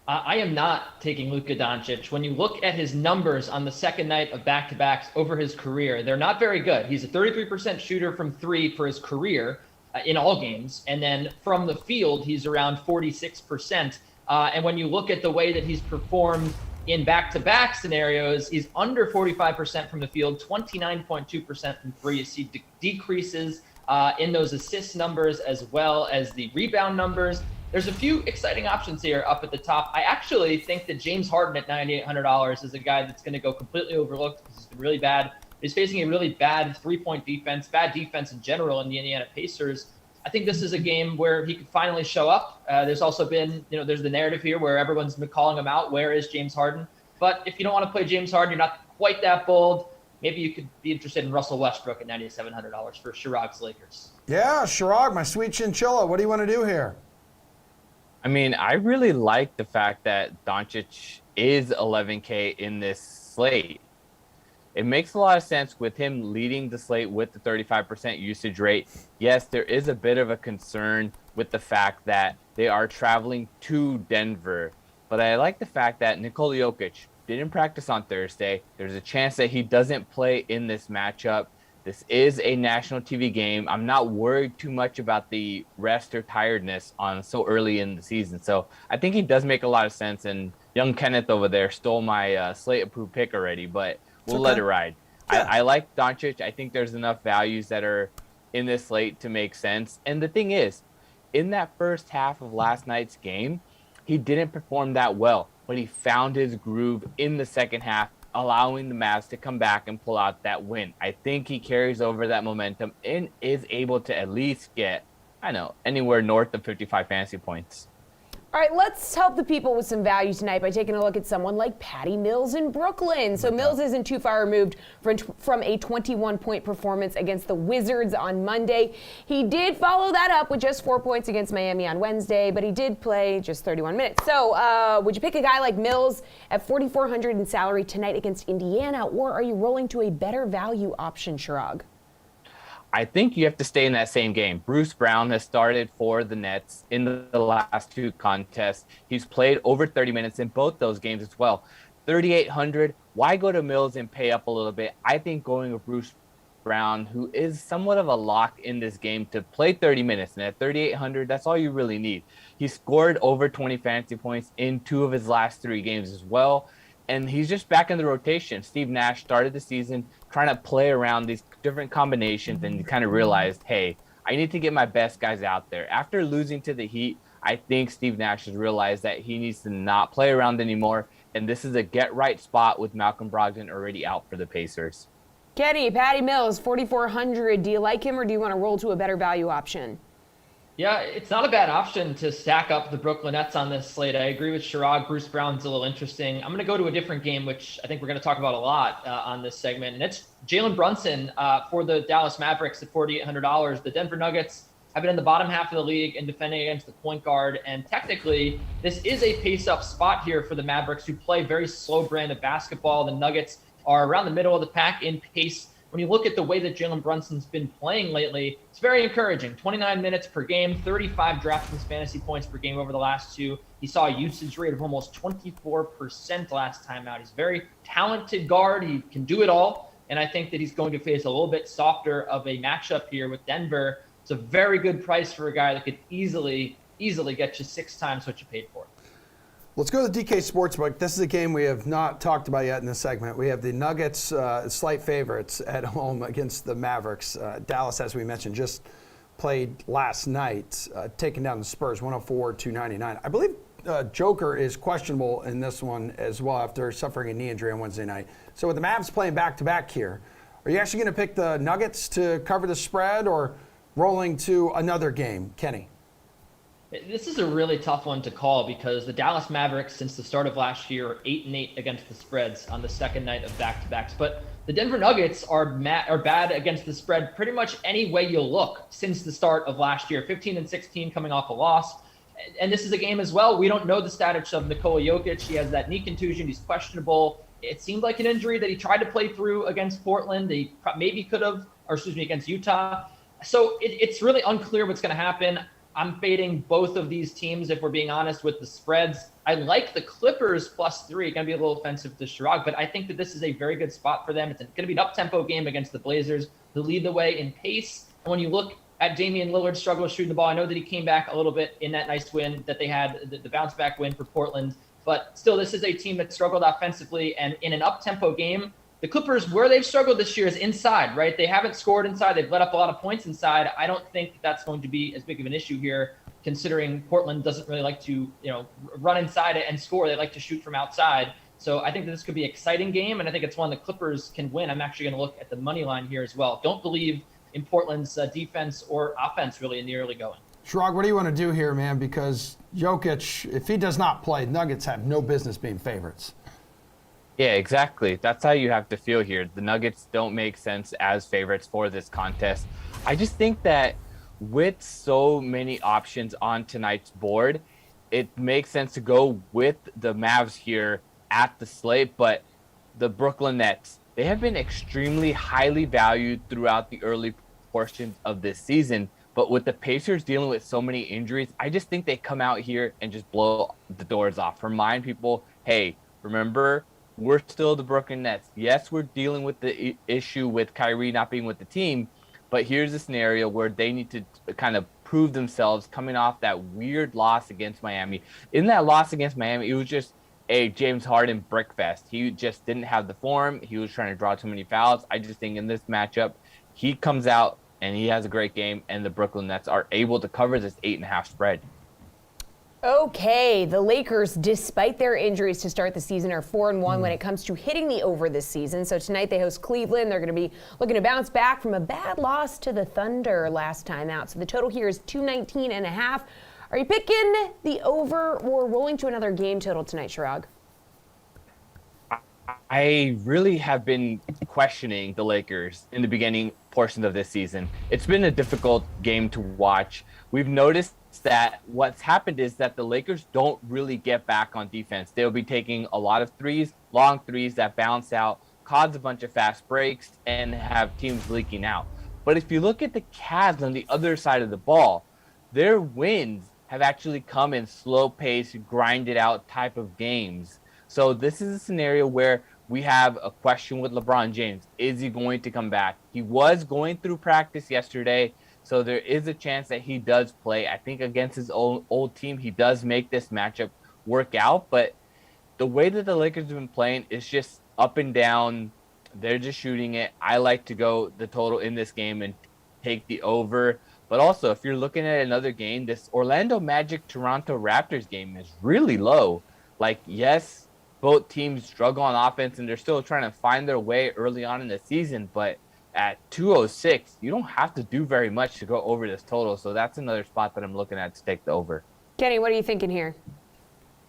I am not taking Luka Doncic. When you look at his numbers on the second night of back-to-backs over his career, they're not very good. He's a 33% shooter from three for his career in all games. And then from the field, he's around 46%. And when you look at the way that he's performed in back-to-back scenarios, he's under 45% from the field, 29.2% from three. You see decreases in those assist numbers as well as the rebound numbers. There's a few exciting options here up at the top. I actually think that James Harden at $9,800 is a guy that's going to go completely overlooked because he's been really bad. He's facing a really bad three-point defense, bad defense in general in the Indiana Pacers. I think this is a game where he could finally show up. There's also been, there's the narrative here where everyone's been calling him out. Where is James Harden? But if you don't want to play James Harden, you're not quite that bold. Maybe you could be interested in Russell Westbrook at $9,700 for Chirag's Lakers. Yeah, Chirag, my sweet chinchilla. What do you want to do here? I mean, I really like the fact that Doncic is $11K in this slate. It makes a lot of sense with him leading the slate with the 35% usage rate. Yes, there is a bit of a concern with the fact that they are traveling to Denver. But I like the fact that Nikola Jokic didn't practice on Thursday. There's a chance that he doesn't play in this matchup. This is a national TV game. I'm not worried too much about the rest or tiredness on so early in the season. So I think he does make a lot of sense. And young Kenneth over there stole my slate-approved pick already, but we'll let it ride. Yeah. I like Doncic. I think there's enough values that are in this slate to make sense. And the thing is, in that first half of last night's game, he didn't perform that well, but he found his groove in the second half, allowing the Mavs to come back and pull out that win. I think he carries over that momentum and is able to at least get, anywhere north of 55 fantasy points. All right, let's help the people with some value tonight by taking a look at someone like Patty Mills in Brooklyn. So Mills isn't too far removed from a 21-point performance against the Wizards on Monday. He did follow that up with just 4 points against Miami on Wednesday, but he did play just 31 minutes. So would you pick a guy like Mills at $4,400 in salary tonight against Indiana, or are you rolling to a better value option, Chirag? I think you have to stay in that same game. Bruce Brown has started for the Nets in the last two contests. He's played over 30 minutes in both those games as well. $3,800, why go to Mills and pay up a little bit? I think going with Bruce Brown, who is somewhat of a lock in this game, to play 30 minutes. And at $3,800, that's all you really need. He scored over 20 fantasy points in 2 of his last 3 games as well. And he's just back in the rotation. Steve Nash started the season trying to play around these different combinations, and he kind of realized, hey, I need to get my best guys out there. After losing to the Heat, I think Steve Nash has realized that he needs to not play around anymore, and this is a get-right spot with Malcolm Brogdon already out for the Pacers. Kenny, Patty Mills, $4,400. Do you like him, or do you want to roll to a better value option? Yeah, it's not a bad option to stack up the Brooklyn Nets on this slate. I agree with Chirag. Bruce Brown's a little interesting. I'm going to go to a different game, which I think we're going to talk about a lot on this segment, and it's Jalen Brunson for the Dallas Mavericks at $4,800. The Denver Nuggets have been in the bottom half of the league in defending against the point guard, and technically this is a pace-up spot here for the Mavericks, who play very slow brand of basketball. The Nuggets are around the middle of the pack in pace. When you look at the way that Jalen Brunson's been playing lately, it's very encouraging. 29 minutes per game, 35 DraftKings fantasy points per game over the last 2. He saw a usage rate of almost 24% last time out. He's a very talented guard. He can do it all. And I think that he's going to face a little bit softer of a matchup here with Denver. It's a very good price for a guy that could easily get you 6 times what you paid for. Let's go to the DK Sportsbook. This is a game we have not talked about yet in this segment. We have the Nuggets slight favorites at home against the Mavericks. Dallas, as we mentioned, just played last night, taking down the Spurs 104-299. I believe Joker is questionable in this one as well after suffering a knee injury on Wednesday night. So with the Mavs playing back-to-back here, are you actually going to pick the Nuggets to cover the spread or rolling to another game? Kenny? This is a really tough one to call because the Dallas Mavericks, since the start of last year, are 8-8 against the spreads on the second night of back-to-backs. But the Denver Nuggets are bad against the spread pretty much any way you look since the start of last year. 15-16 coming off a loss. And this is a game as well. We don't know the status of Nikola Jokic. He has that knee contusion. He's questionable. It seemed like an injury that he tried to play through against Portland. He maybe could have against Utah. So it's really unclear what's going to happen. I'm fading both of these teams, if we're being honest, with the spreads. I like the Clippers +3. Going to be a little offensive to Chirag, but I think that this is a very good spot for them. It's going to be an up-tempo game against the Blazers, who lead the way in pace. And when you look at Damian Lillard's struggle shooting the ball, I know that he came back a little bit in that nice win that they had, the bounce-back win for Portland. But still, this is a team that struggled offensively. And in an up-tempo game, the Clippers, where they've struggled this year is inside, right? They haven't scored inside. They've let up a lot of points inside. I don't think that's going to be as big of an issue here, considering Portland doesn't really like to, run inside it and score. They like to shoot from outside. So I think that this could be an exciting game, and I think it's one the Clippers can win. I'm actually going to look at the money line here as well. Don't believe in Portland's defense or offense really in the early going. Shrug, what do you want to do here, man? Because Jokic, if he does not play, Nuggets have no business being favorites. Yeah, exactly. That's how you have to feel here. The Nuggets don't make sense as favorites for this contest. I just think that with so many options on tonight's board, it makes sense to go with the Mavs here at the slate, but the Brooklyn Nets, they have been extremely highly valued throughout the early portions of this season. But with the Pacers dealing with so many injuries, I just think they come out here and just blow the doors off. Remind people, hey, remember, we're still the Brooklyn Nets. Yes, we're dealing with the issue with Kyrie not being with the team, but here's a scenario where they need to kind of prove themselves coming off that weird loss against Miami. In that loss against Miami, it was just a James Harden brickfest. He just didn't have the form. He was trying to draw too many fouls. I just think in this matchup, he comes out and he has a great game, and the Brooklyn Nets are able to cover this 8.5 spread. Okay, the Lakers, despite their injuries to start the season, are 4-1 when it comes to hitting the over this season. So tonight they host Cleveland. They're going to be looking to bounce back from a bad loss to the Thunder last time out. So the total here is 219.5. Are you picking the over or rolling to another game total tonight, Chirag? I really have been questioning the Lakers in the beginning portions of this season. It's been a difficult game to watch. We've noticed that what's happened is that the Lakers don't really get back on defense. They'll be taking a lot of threes, long threes that bounce out, cause a bunch of fast breaks, and have teams leaking out. But if you look at the Cavs on the other side of the ball, their wins have actually come in slow-paced, grinded-out type of games. So this is a scenario where we have a question with LeBron James. Is he going to come back? He was going through practice yesterday, so there is a chance that he does play. I think against his old team, he does make this matchup work out. But the way that the Lakers have been playing is just up and down. They're just shooting it. I like to go the total in this game and take the over. But also, if you're looking at another game, this Orlando Magic-Toronto Raptors game is really low. Like, yes, both teams struggle on offense, and they're still trying to find their way early on in the season. But at 206, you don't have to do very much to go over this total. So that's another spot that I'm looking at to take the over. Kenny, what are you thinking here?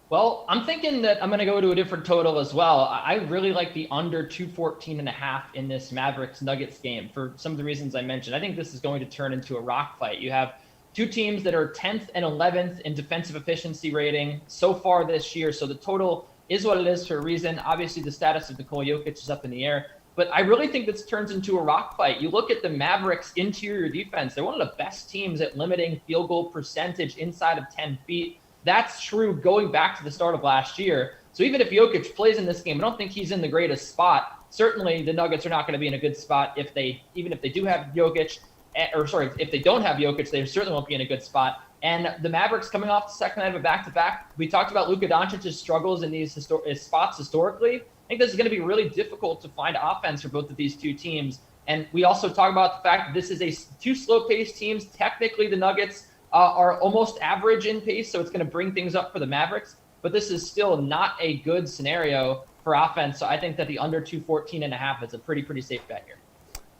Well, I'm thinking that I'm going to go to a different total as well. I really like the under 214.5 in this Mavericks-Nuggets game for some of the reasons I mentioned. I think this is going to turn into a rock fight. You have two teams that are 10th and 11th in defensive efficiency rating so far this year. So the total is what it is for a reason. Obviously, the status of Nikola Jokic is up in the air. But I really think this turns into a rock fight. You look at the Mavericks' interior defense. They're one of the best teams at limiting field goal percentage inside of 10 feet. That's true going back to the start of last year. So even if Jokic plays in this game, I don't think he's in the greatest spot. Certainly, the Nuggets are not going to be in a good spot if they do have Jokic, if they don't have Jokic, they certainly won't be in a good spot. And the Mavericks coming off the second night of a back-to-back, we talked about Luka Doncic's struggles in these spots historically. I think this is going to be really difficult to find offense for both of these two teams. And we also talk about the fact that this is two slow-paced teams. Technically, the Nuggets are almost average in pace, so it's going to bring things up for the Mavericks. But this is still not a good scenario for offense. So I think that the under 214.5 is a pretty safe bet here.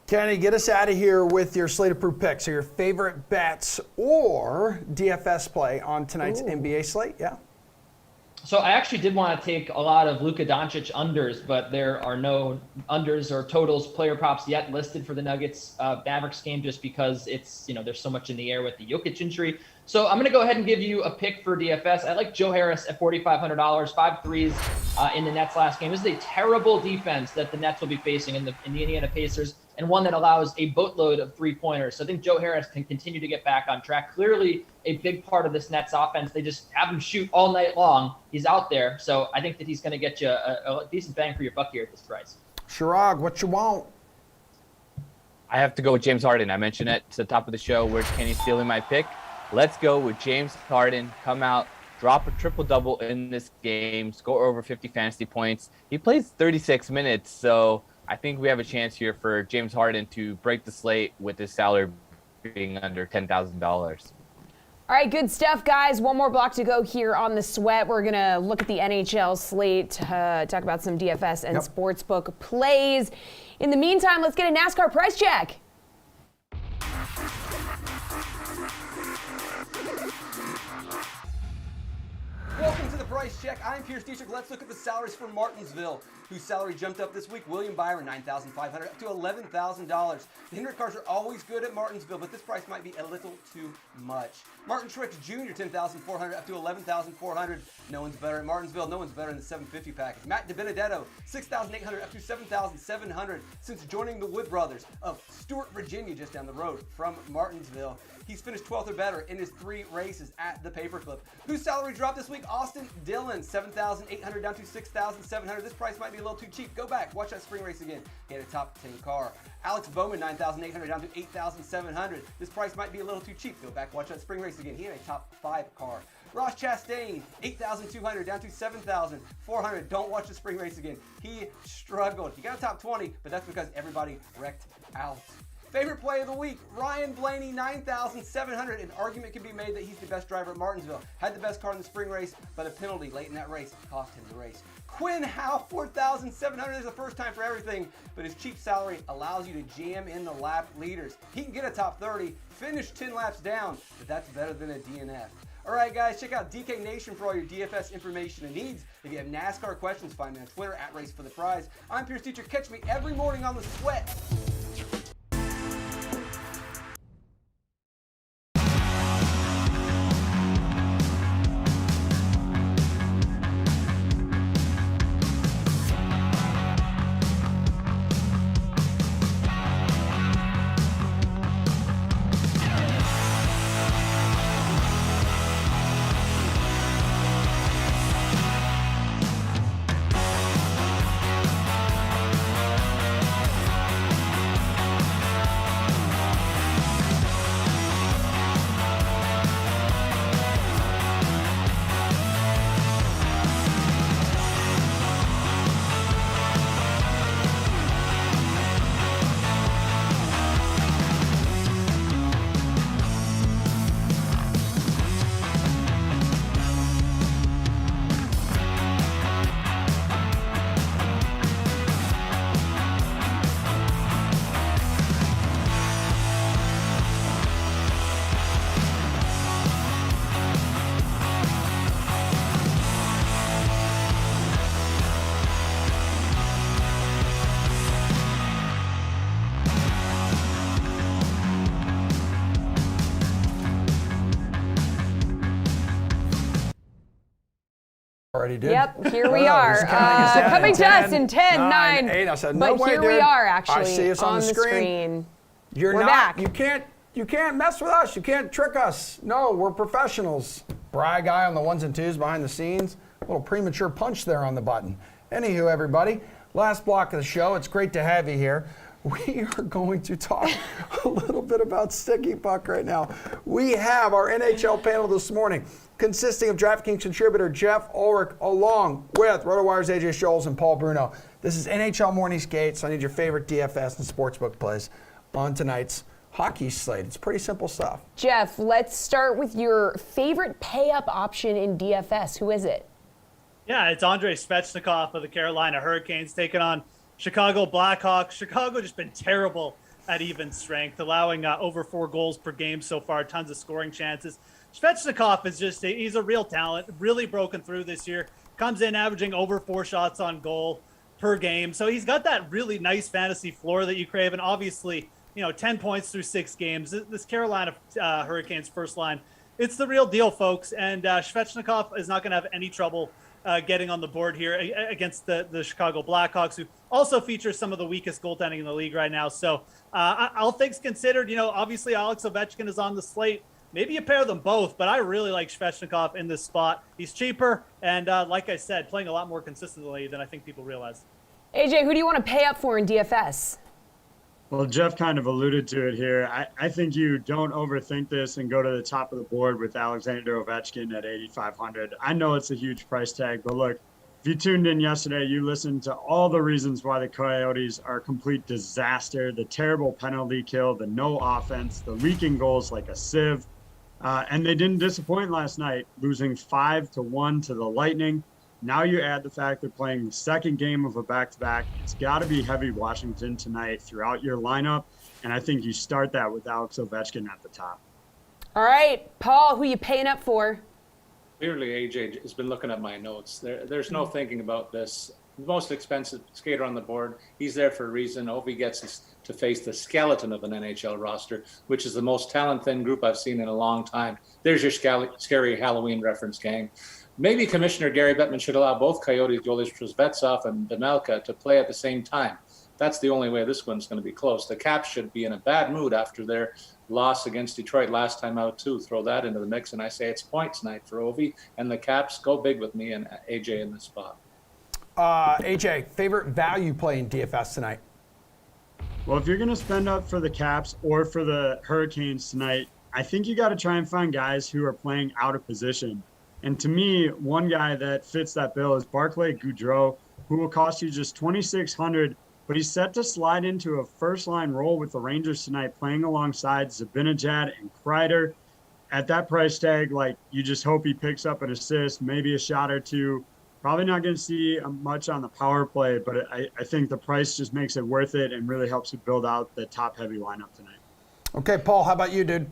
Kenny, get us out of here with your slate-approved picks. So your favorite bets or DFS play on tonight's NBA slate? Yeah. So I actually did want to take a lot of Luka Doncic unders, but there are no unders or totals player props yet listed for the Nuggets Mavericks game just because it's, there's so much in the air with the Jokic injury. So I'm going to go ahead and give you a pick for DFS. I like Joe Harris at $4,500, 5 threes in the Nets last game. This is a terrible defense that the Nets will be facing in the Indiana Pacers. and one that allows a boatload of three-pointers. So I think Joe Harris can continue to get back on track. Clearly a big part of this Nets offense. They just have him shoot all night long. He's out there. So I think that he's going to get you a decent bang for your buck here at this price. Shirag, what you want? I have to go with James Harden. I mentioned it to the top of the show. Where's Kenny stealing my pick? Let's go with James Harden. Come out, drop a triple-double in this game, score over 50 fantasy points. He plays 36 minutes, so I think we have a chance here for James Harden to break the slate with his salary being under $10,000. All right, good stuff, guys. One more block to go here on the Sweat. We're going to look at the NHL slate, talk about some DFS and sportsbook plays. In the meantime, let's get a NASCAR price check. Welcome to the Price Check. I'm Pierce Dietrich. Let's look at the salaries for Martinsville, whose salary jumped up this week. William Byron, $9,500 up to $11,000. The Hendrick cars are always good at Martinsville, but this price might be a little too much. Martin Truex Jr., $10,400 up to $11,400. No one's better at Martinsville. No one's better in the 750 package. Matt DiBenedetto, $6,800 up to $7,700 since joining the Wood Brothers of Stewart, Virginia, just down the road from Martinsville. He's finished 12th or better in his 3 races at the Paperclip. Whose salary dropped this week? Austin Dillon, $7,800 down to $6,700. This price might be a little too cheap. Go back, watch that spring race again. He had a top 10 car. Alex Bowman, $9,800 down to $8,700. This price might be a little too cheap. Go back, watch that spring race again. He had a top 5 car. Ross Chastain, $8,200 down to $7,400. Don't watch the spring race again. He struggled. He got a top 20, but that's because everybody wrecked out. Favorite play of the week, Ryan Blaney, $9,700. An argument can be made that he's the best driver at Martinsville. Had the best car in the spring race, but a penalty late in that race cost him the race. Quinn Howe, $4,700. There's a first time for everything, but his cheap salary allows you to jam in the lap leaders. He can get a top 30, finish 10 laps down, but that's better than a DNF. All right, guys, check out DK Nation for all your DFS information and needs. If you have NASCAR questions, find me on Twitter at Race for the Prize. I'm Pierce Dietrich. Catch me every morning on the Sweat. Already did. Yep, here we are. Coming to us in 10, 9, 8. I said, no but way, here dude. we are actually I see us on the screen. You're We're not. back. You can't mess with us. You can't trick us. No, we're professionals. Bry guy on the ones and twos behind the scenes. A little premature punch there on the button. Anywho, everybody, last block of the show. It's great to have you here. We are going to talk a little bit about Sticky Puck right now. We have our NHL panel this morning, consisting of DraftKings contributor Jeff Ulrich, along with RotoWire's AJ Scholes and Paul Bruno. This is NHL Morning Skate, so I need your favorite DFS and sportsbook plays on tonight's hockey slate. It's pretty simple stuff. Jeff, let's start with your favorite pay-up option in DFS. Who is it? Yeah, it's Andrei Svechnikov of the Carolina Hurricanes taking on Chicago Blackhawks. Chicago just been terrible at even strength, allowing over 4 goals per game so far, tons of scoring chances. Svechnikov is just, he's a real talent, really broken through this year. Comes in averaging over 4 shots on goal per game. So he's got that really nice fantasy floor that you crave. And obviously, 10 points through 6 games. This Carolina Hurricanes first line, it's the real deal, folks. And Svechnikov is not going to have any trouble getting on the board here against the Chicago Blackhawks, who also feature some of the weakest goaltending in the league right now. So all things considered, obviously Alex Ovechkin is on the slate. Maybe you pair them both, but I really like Svechnikov in this spot. He's cheaper, and like I said, playing a lot more consistently than I think people realize. AJ, who do you want to pay up for in DFS? Well, Jeff kind of alluded to it here. I think you don't overthink this and go to the top of the board with Alexander Ovechkin at 8,500. I know it's a huge price tag, but look, if you tuned in yesterday, you listened to all the reasons why the Coyotes are a complete disaster, the terrible penalty kill, the no offense, the leaking goals like a sieve. And they didn't disappoint last night, losing 5-1 to the Lightning. Now you add the fact they're playing the second game of a back-to-back. It's got to be heavy Washington tonight throughout your lineup, and I think you start that with Alex Ovechkin at the top. All right, Paul, who you paying up for? Clearly, AJ has been looking at my notes. There's no thinking about this. The most expensive skater on the board. He's there for a reason. Ovi gets to face the skeleton of an NHL roster, which is the most talent-thin group I've seen in a long time. There's your scary Halloween reference, gang. Maybe Commissioner Gary Bettman should allow both Coyotes goalies, Trezvetsov and Demelka, to play at the same time. That's the only way this one's going to be close. The Caps should be in a bad mood after their loss against Detroit last time out, too. Throw that into the mix, and I say it's points night for Ovi. And the Caps, go big with me and AJ in this spot. AJ, favorite value play in DFS tonight? Well, if you're going to spend up for the Caps or for the Hurricanes tonight, I think you got to try and find guys who are playing out of position. And to me, one guy that fits that bill is Barclay Goodrow, who will cost you just $2,600, but he's set to slide into a first-line role with the Rangers tonight, playing alongside Zibanejad and Kreider. At that price tag, you just hope he picks up an assist, maybe a shot or two. Probably not going to see much on the power play, but I think the price just makes it worth it and really helps you build out the top-heavy lineup tonight. Okay, Paul, how about you, dude?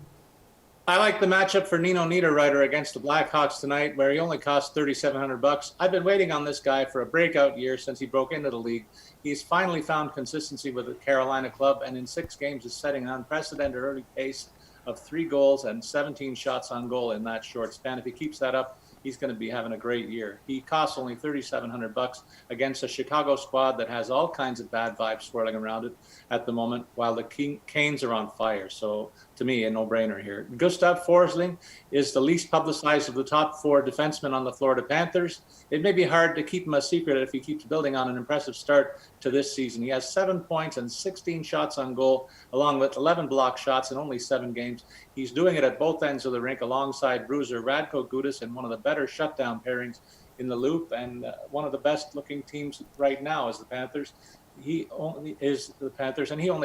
I like the matchup for Nino Niederreiter against the Blackhawks tonight, where he only costs $3,700. I've been waiting on this guy for a breakout year since he broke into the league. He's finally found consistency with the Carolina club, and in 6 games is setting an unprecedented early pace of 3 goals and 17 shots on goal in that short span. If he keeps that up, he's going to be having a great year. He costs only $3,700 against a Chicago squad that has all kinds of bad vibes swirling around it at the moment, while the Canes are on fire. So, to me, a no-brainer here. Gustav Forsling is the least publicized of the top 4 defensemen on the Florida Panthers. It may be hard to keep him a secret if he keeps building on an impressive start to this season. He has 7 points and 16 shots on goal, along with 11 block shots in only 7 games. He's doing it at both ends of the rink alongside bruiser Radko Gudas in one of the better shutdown pairings in the loop, and one of the best-looking teams right now is the Panthers. He only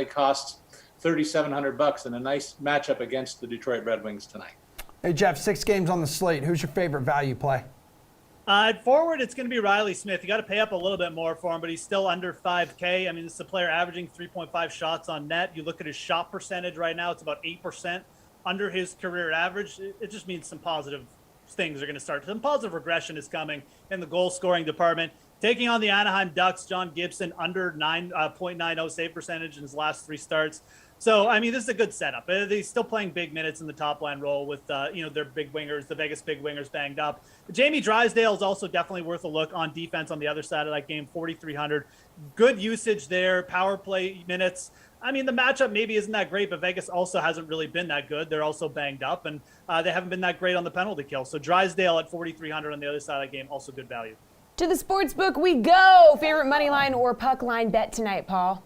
costs $3,700 in a nice matchup against the Detroit Red Wings tonight. Hey, Jeff, 6 games on the slate. Who's your favorite value play? At forward, it's going to be Riley Smith. You got to pay up a little bit more for him, but he's still under $5K. I mean, this is a player averaging 3.5 shots on net. You look at his shot percentage right now; it's about 8% under his career average. It just means some positive things are going to start. Some positive regression is coming in the goal scoring department. Taking on the Anaheim Ducks, John Gibson under 9.90 save percentage in his last 3 starts. So, I mean, this is a good setup. They're still playing big minutes in the top line role with, their big wingers, the Vegas big wingers banged up. Jamie Drysdale is also definitely worth a look on defense on the other side of that game, 4,300. Good usage there, power play minutes. I mean, the matchup maybe isn't that great, but Vegas also hasn't really been that good. They're also banged up, and they haven't been that great on the penalty kill. So Drysdale at 4,300 on the other side of that game, also good value. To the sports book we go. Favorite money line or puck line bet tonight, Paul?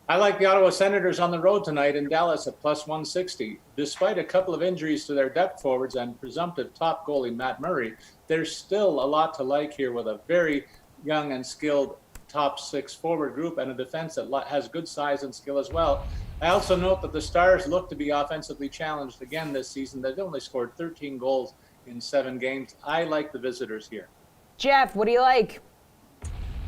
I like the Ottawa Senators on the road tonight in Dallas at plus 160. Despite a couple of injuries to their depth forwards and presumptive top goalie Matt Murray, there's still a lot to like here with a very young and skilled top 6 forward group and a defense that has good size and skill as well. I also note that the Stars look to be offensively challenged again this season. They've only scored 13 goals in 7 games. I like the visitors here. Jeff, what do you like?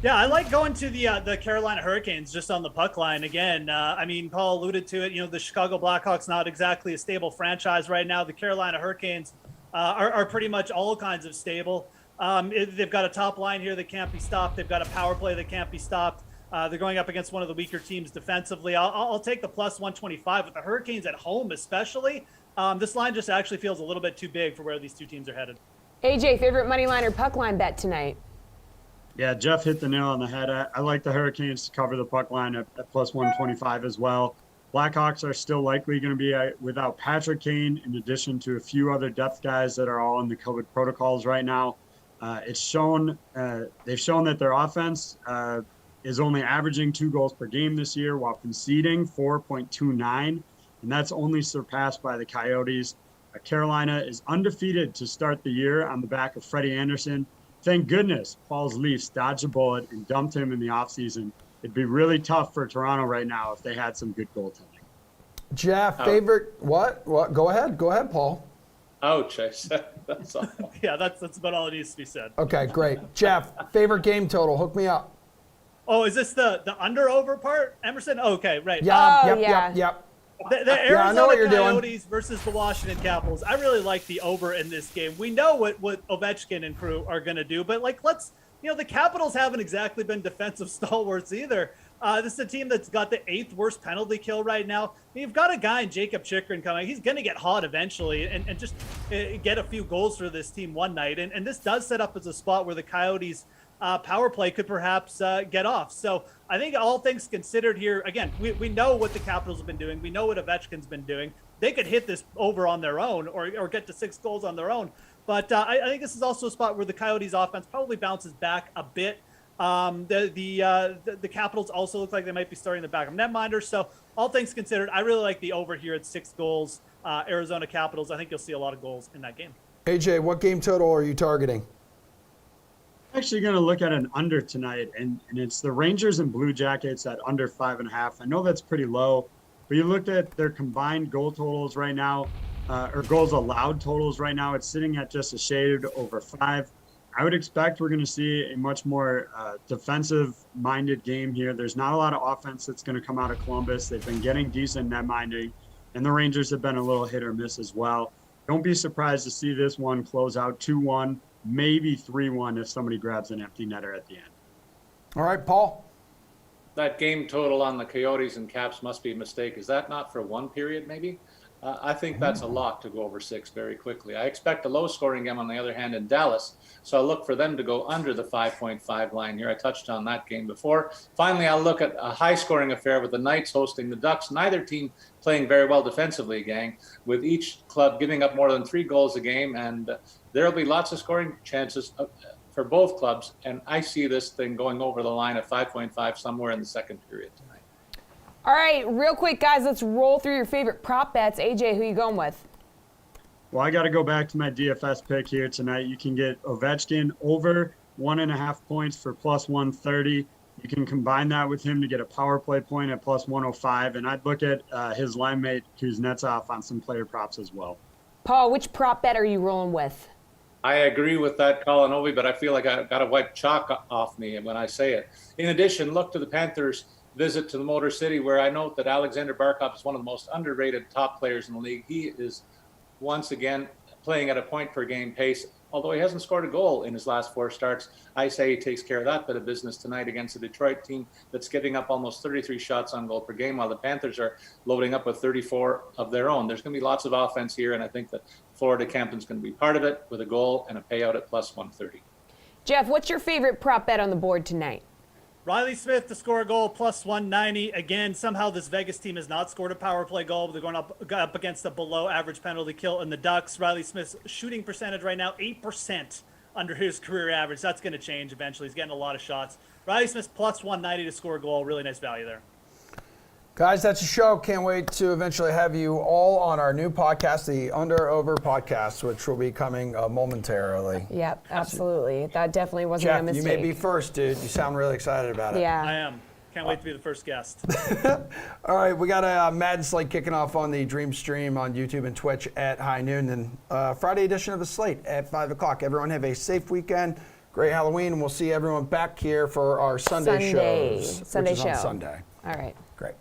Yeah, I like going to the Carolina Hurricanes just on the puck line again. I mean, Paul alluded to it. The Chicago Blackhawks not exactly a stable franchise right now. The Carolina Hurricanes are pretty much all kinds of stable. They've got a top line here that can't be stopped. They've got a power play that can't be stopped. They're going up against one of the weaker teams defensively. I'll take the plus 125 with the Hurricanes at home, especially. This line just actually feels a little bit too big for where these two teams are headed. AJ, favorite money line or puck line bet tonight? Yeah, Jeff hit the nail on the head. I like the Hurricanes to cover the puck line at plus 125 as well. Blackhawks are still likely going to be without Patrick Kane, in addition to a few other depth guys that are all in the COVID protocols right now. They've shown that their offense is only averaging 2 goals per game this year while conceding 4.29, and that's only surpassed by the Coyotes. Carolina is undefeated to start the year on the back of Freddie Anderson. Thank goodness Paul's Leafs dodged a bullet and dumped him in the offseason. It'd be really tough for Toronto right now if they had some good goaltending. Jeff, favorite what? Go ahead, Paul. Ouch! I said that's all. Yeah, that's about all it needs to be said. Okay, great. Jeff, favorite game total? Hook me up. Oh, is this the under/over part, Emerson? Okay, right. Yep. The Yeah, I know what Arizona you're doing. Coyotes versus the Washington Capitals. I really like the over in this game. We know what Ovechkin and crew are going to do, but the Capitals haven't exactly been defensive stalwarts either. This is a team that's got the 8th worst penalty kill right now. You've got a guy in Jacob Chychrun coming. He's going to get hot eventually and just get a few goals for this team one night. And this does set up as a spot where the Coyotes power play could perhaps get off. So I think all things considered here, again, we know what the Capitals have been doing. We know what Ovechkin's been doing. They could hit this over on their own or get to 6 goals on their own. But I think this is also a spot where the Coyotes offense probably bounces back a bit. The Capitals also look like they might be starting the back of netminders. So all things considered, I really like the over here at 6 goals. Arizona Capitals, I think you'll see a lot of goals in that game. AJ, what game total are you targeting? I'm actually going to look at an under tonight, and it's the Rangers and Blue Jackets at under 5.5. I know that's pretty low, but you looked at their combined goal totals right now, or goals allowed totals right now. It's sitting at just a shade over 5. I would expect we're going to see a much more defensive-minded game here. There's not a lot of offense that's going to come out of Columbus. They've been getting decent net minding, and the Rangers have been a little hit or miss as well. Don't be surprised to see this one close out 2-1, maybe 3-1 if somebody grabs an empty netter at the end. All right, Paul. That game total on the Coyotes and Caps must be a mistake. Is that not for one period, maybe? I think that's a lock to go over 6 very quickly. I expect a low-scoring game, on the other hand, in Dallas, so I'll look for them to go under the 5.5 line here. I touched on that game before. Finally, I'll look at a high-scoring affair with the Knights hosting the Ducks. Neither team playing very well defensively, gang, with each club giving up more than 3 goals a game, and there will be lots of scoring chances for both clubs, and I see this thing going over the line at 5.5 somewhere in the second period tonight. All right, real quick, guys, let's roll through your favorite prop bets. AJ, who you going with? Well, I got to go back to my DFS pick here tonight. You can get Ovechkin over 1.5 points for plus 130. You can combine that with him to get a power play point at plus 105. And I'd look at his line mate Kuznetsov on some player props as well. Paul, which prop bet are you rolling with? I agree with that, Colin Ovi, but I feel like I've got to wipe chalk off me when I say it. In addition, look to the Panthers' visit to the Motor City, where I note that Alexander Barkov is one of the most underrated top players in the league. He is once again playing at a point-per-game pace. Although he hasn't scored a goal in his last 4 starts, I say he takes care of that bit of business tonight against a Detroit team that's giving up almost 33 shots on goal per game, while the Panthers are loading up with 34 of their own. There's going to be lots of offense here, and I think that Florida Campton's going to be part of it with a goal and a payout at plus 130. Jeff, what's your favorite prop bet on the board tonight? Riley Smith to score a goal, plus 190. Again, somehow this Vegas team has not scored a power play goal. They're going up against a below-average penalty kill in the Ducks. Riley Smith's shooting percentage right now, 8% under his career average. That's going to change eventually. He's getting a lot of shots. Riley Smith's plus 190 to score a goal. Really nice value there. Guys, that's a show. Can't wait to eventually have you all on our new podcast, the Under Over Podcast, which will be coming momentarily. Yep, absolutely. That definitely wasn't a Jeff, mistake. you may be first, dude. You sound really excited about it. Yeah. I am. Can't wait to be the first guest. All right, we got a Madden Slate kicking off on the Dream Stream on YouTube and Twitch at high noon, and Friday edition of the Slate at 5 o'clock. Everyone have a safe weekend, great Halloween, and we'll see everyone back here for our Sunday shows. Sunday which is show. on Sunday. All right. Great.